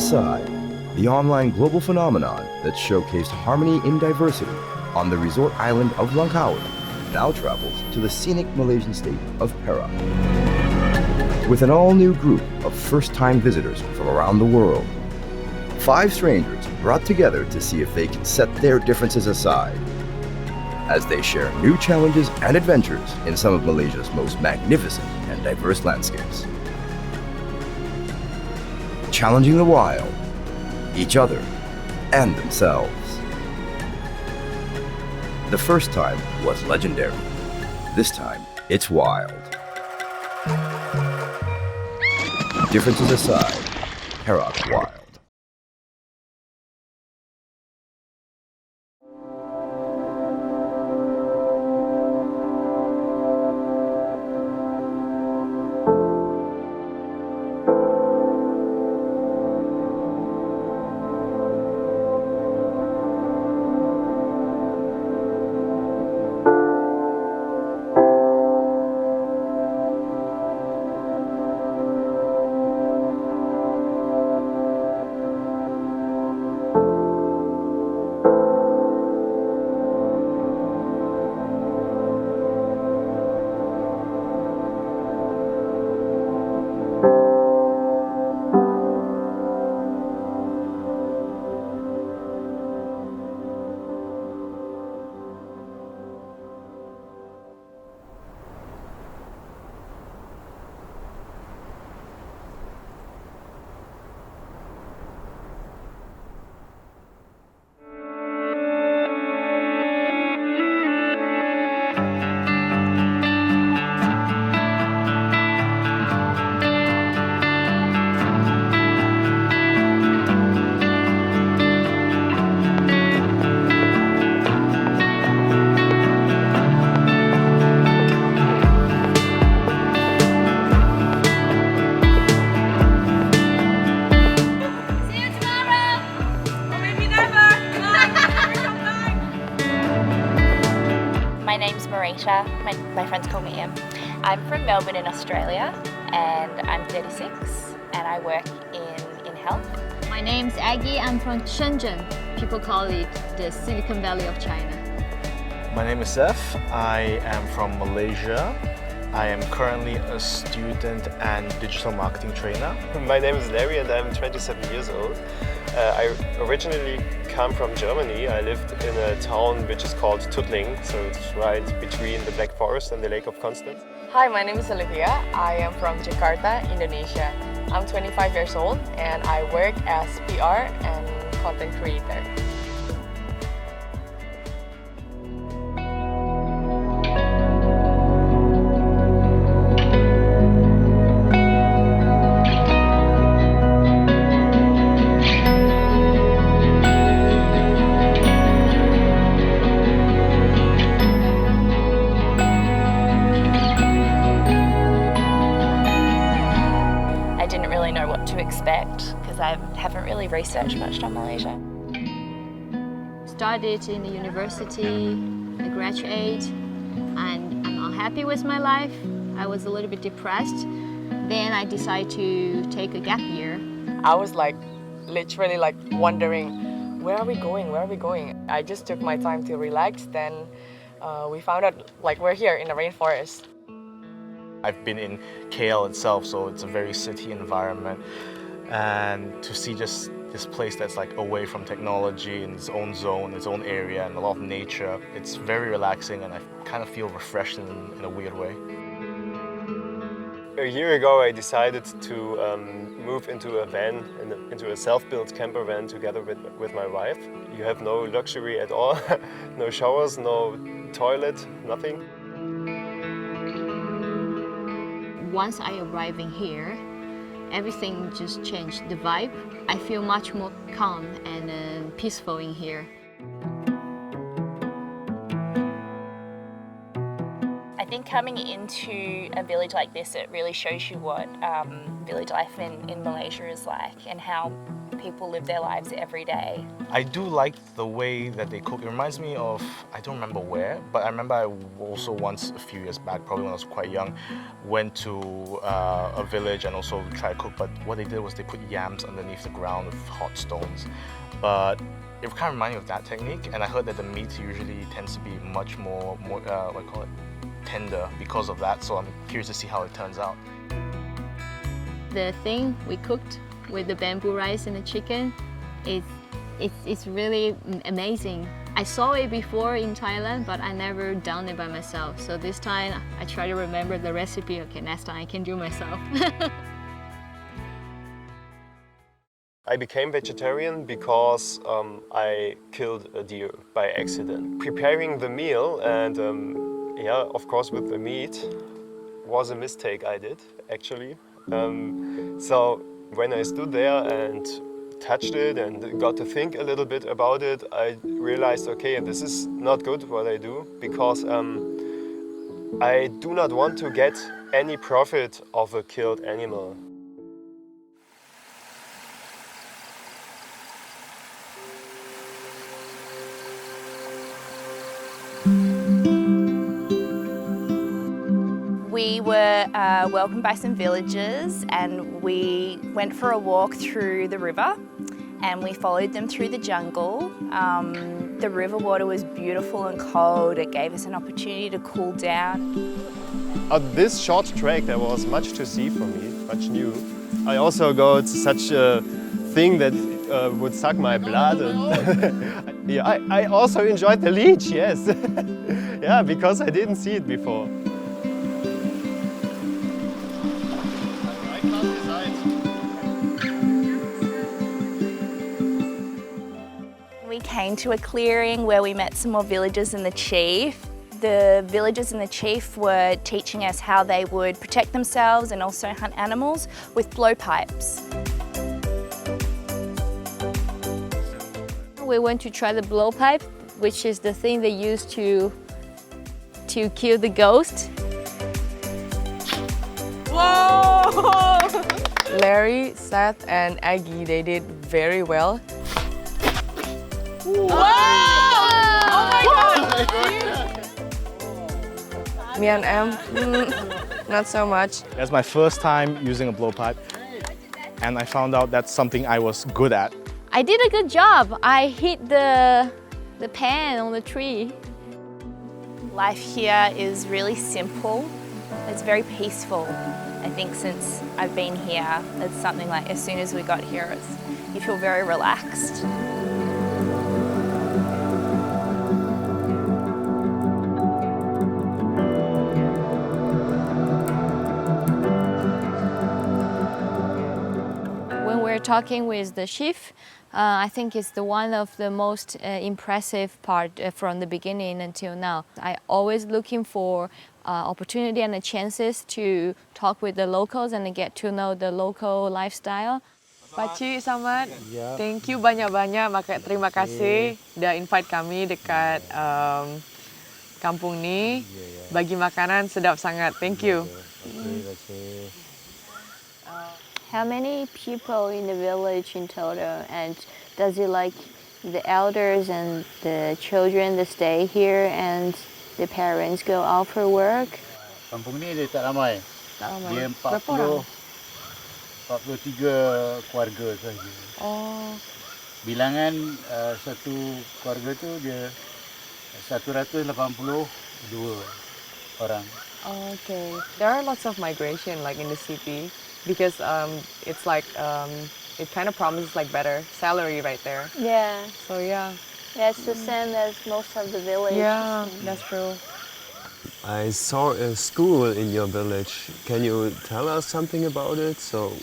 Aside, the online global phenomenon that showcased harmony in diversity on the resort island of Langkawi now travels to the scenic Malaysian state of Perak. With an all-new group of first-time visitors from around the world, 5 strangers brought together to see if they can set their differences aside as they share new challenges and adventures in some of Malaysia's most magnificent and diverse landscapes. Challenging the wild, each other, and themselves. The first time was legendary. This time, it's wild. Differences aside, Perak Wild. My name's Marisha, my friends call me Em. I'm from Melbourne in Australia and I'm 36 and I work in health. My name's Aggie, I'm from Shenzhen. People call it the Silicon Valley of China. My name is Seth, I am from Malaysia. I am currently a student and digital marketing trainer. My name is Larry and I'm 27 years old. I originally come from Germany. I lived in a town which is called Tutling, so it's right between the Black Forest and the Lake of Constance. Hi, my name is Olivia. I am from Jakarta, Indonesia. I'm 25 years old and I work as PR and content creator. I didn't really know what to expect because I haven't really researched much on Malaysia. Started in the university, I graduate, and I'm unhappy with my life. I was a little bit depressed. Then I decided to take a gap year. I was literally wondering, where are we going? Where are we going? I just took my time to relax. Then we found out we're here in the rainforest. I've been in KL itself, so it's a very city environment. And to see just this place that's away from technology, in its own zone, its own area, and a lot of nature, it's very relaxing and I kind of feel refreshed in a weird way. A year ago I decided to move into a van, into a self-built camper van together with my wife. You have no luxury at all, no showers, no toilet, nothing. Once I arrived in here, everything just changed. The vibe, I feel much more calm and peaceful in here. I think coming into a village like this, it really shows you what village life in Malaysia is like and how people live their lives every day. I do like the way that they cook. It reminds me of, I don't remember where, but I remember I also once, a few years back, probably when I was quite young, went to a village and also tried to cook, but what they did was they put yams underneath the ground with hot stones. But it kind of reminded me of that technique, and I heard that the meat usually tends to be much more tender because of that, so I'm curious to see how it turns out. The thing we cooked with the bamboo rice and the chicken it's really amazing. I saw it before in Thailand, but I never done it by myself. So this time I try to remember the recipe. Okay, next time I can do myself. I became vegetarian because I killed a deer by accident. Preparing the meal and yeah, of course with the meat was a mistake I did actually. So when I stood there and touched it and got to think a little bit about it, I realized, okay, this is not good what I do, because I do not want to get any profit of a killed animal. We were welcomed by some villagers and we went for a walk through the river and we followed them through the jungle. The river water was beautiful and cold. It gave us an opportunity to cool down. On this short trek there was much to see for me, much new. I also got such a thing that would suck my blood. And yeah, I also enjoyed the leech, yes. Yeah, because I didn't see it before. We came to a clearing where we met some more villagers and the chief. The villagers and the chief were teaching us how they would protect themselves and also hunt animals with blowpipes. We went to try the blowpipe, which is the thing they use to kill the ghost. Whoa! Larry, Seth, and Aggie, they did very well. Wow! Oh my God! Me and Em, not so much. That's my first time using a blowpipe, and I found out that's something I was good at. I did a good job. I hit the pan on the tree. Life here is really simple. It's very peaceful. I think since I've been here, it's something like as soon as we got here, you feel very relaxed. When we're talking with the chief, I think it's one of the most impressive part from the beginning until now. I always looking for opportunity and the chances to talk with the locals and get to know the local lifestyle. Pakcik, Samad, thank you banyak-banyak. Terima kasih udah invite kami dekat kampung ni. Bagi makanan sedap sangat. Thank you. How many people in the village in total, and does it like the elders and the children that stay here and the parents go out for work? Kampung ni dia tak ramai. Tak ramai. Dia Berapa orang? 43 keluarga sahaja. Oh, Bilangan satu keluarga tu dia 182 orang. okay. There are lots of migration like in the city because it's like it kind of promises like better salary right there. Yeah, So yeah. that's the same as most of the village. Yeah, that's true. I saw a school in your village. Can you tell us something about it? So,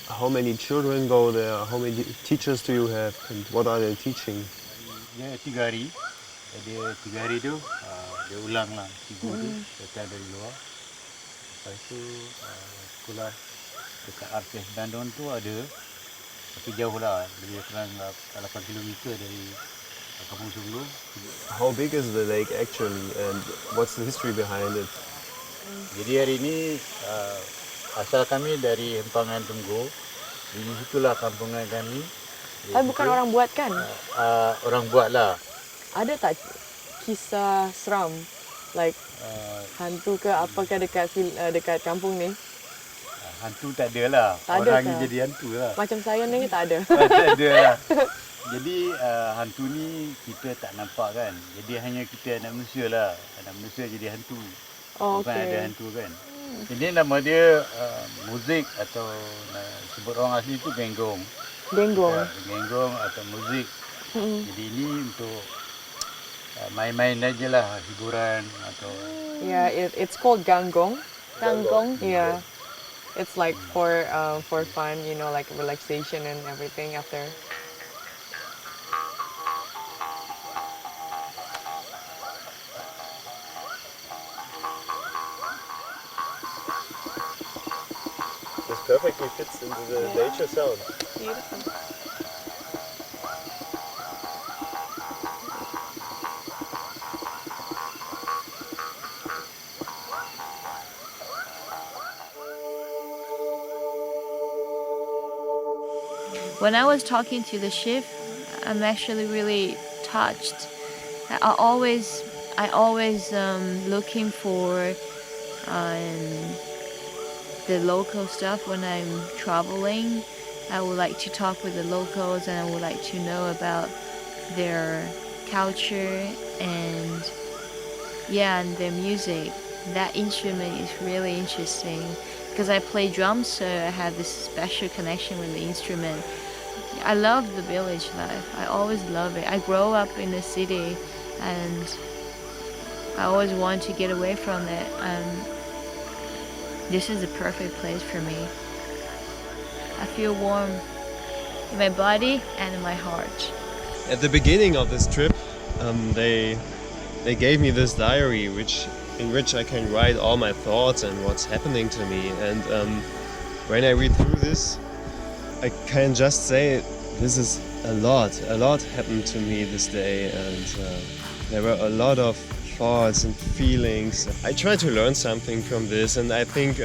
how many children go there? How many teachers do you have? And what are they teaching? Dia 3 hari. Dia 3 hari tu dia ulang lah cikgu tu datang dari luar. Lepas tu sekolah dekat Artes Dandon tu ada, tapi jauh lah, lebih kurang 8 km dari kampung sebelum. How big is the lake actually, and what's the history behind it? Jadi hari ini asal kami dari Hempangan Tunggu. Di situlah kampungan kami. Tapi bukan orang buat kan? Orang buat lah. Ada tak kisah seram? Like hantu ke apakah dekat kampung ni? Hantu tak ada lah. Tak ada orang ke? yang jadi hantu lah. Macam saya ni tak ada. Tak ada lah. Jadi hantu ni kita tak nampak kan. Jadi hanya kita anak manusia lah. Anak manusia jadi hantu. Oh, Bukan okey. ada hantu kan. Jadi nama dia muzik atau sebut orang asli tu genggong. Genggong. Genggong atau muzik. Jadi ini untuk main-main aja lah, hiburan atau Yeah, it's called ganggong. Ganggong. Yeah. It's like for fun, you know, like relaxation and everything after. This perfectly fits into the nature sound. Beautiful. When I was talking to the chef, I'm actually really touched. I always looking for the local stuff when I'm traveling. I would like to talk with the locals and I would like to know about their culture and their music. That instrument is really interesting because I play drums, so I have this special connection with the instrument. I love the village life. I always love it. I grew up in the city and I always want to get away from it. This is a perfect place for me. I feel warm in my body and in my heart. At the beginning of this trip, they gave me this diary in which I can write all my thoughts and what's happening to me. And when I read through this, I can just say this is a lot happened to me this day, and there were a lot of thoughts and feelings. I try to learn something from this, and I think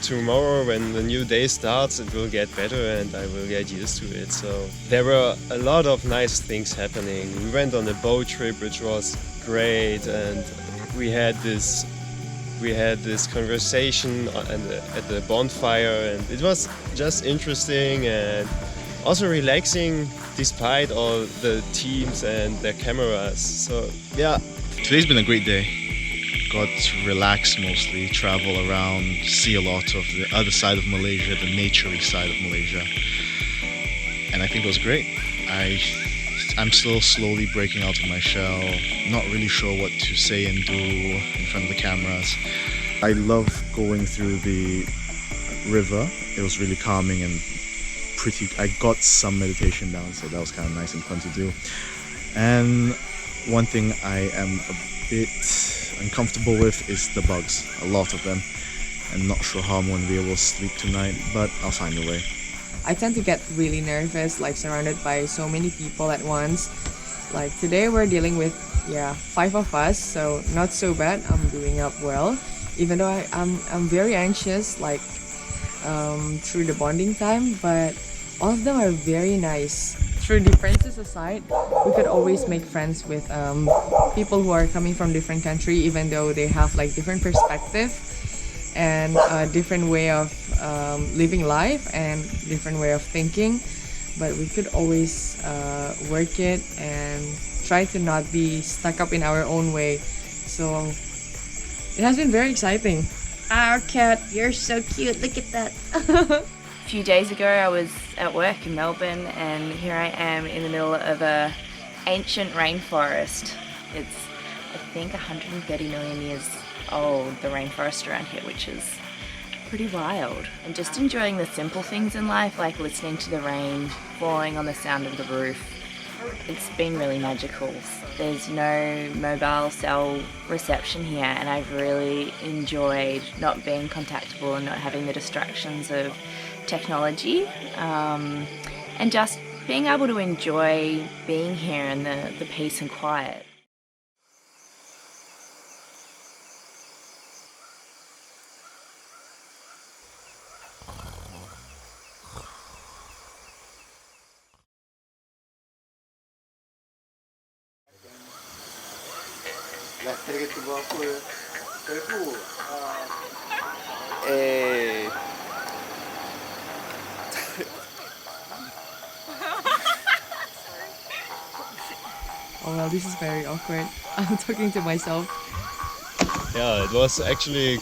tomorrow when the new day starts it will get better and I will get used to it. So there were a lot of nice things happening. We went on a boat trip which was great, and we had this conversation at the bonfire, and it was just interesting and also relaxing despite all the teams and their cameras. So yeah. Today's been a great day. Got to relax mostly, travel around, see a lot of the other side of Malaysia, the naturey side of Malaysia. And I think it was great. I'm still slowly breaking out of my shell, not really sure what to say and do in front of the cameras. I love going through the river. It was really calming and I got some meditation down, so that was kind of nice and fun to do. And one thing I am a bit uncomfortable with is the bugs, a lot of them. I'm not sure how I'm going to be able to sleep tonight, but I'll find a way. I tend to get really nervous, like surrounded by so many people at once. Like today we're dealing with 5 of us, so not so bad. I'm doing up well, even though I'm very anxious, like through the bonding time, but all of them are very nice. Through differences aside, we could always make friends with people who are coming from different country, even though they have like different perspective and a different way of living life and different way of thinking. But we could always work it and try to not be stuck up in our own way. So it has been very exciting. Our cat, you're so cute. Look at that. A few days ago I was at work in Melbourne and here I am in the middle of a ancient rainforest. It's I think 130 million years old, the rainforest around here, which is pretty wild. And just enjoying the simple things in life, like listening to the rain falling on the sound of the roof. It's been really magical. There's no mobile cell reception here and I've really enjoyed not being contactable and not having the distractions of technology, and just being able to enjoy being here in the peace and quiet. Eh. Oh well, this is very awkward. I'm talking to myself. Yeah, it was actually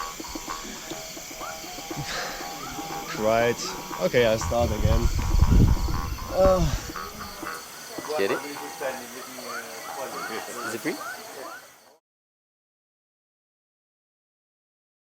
quite... Okay, I start again. Get it? Is it free?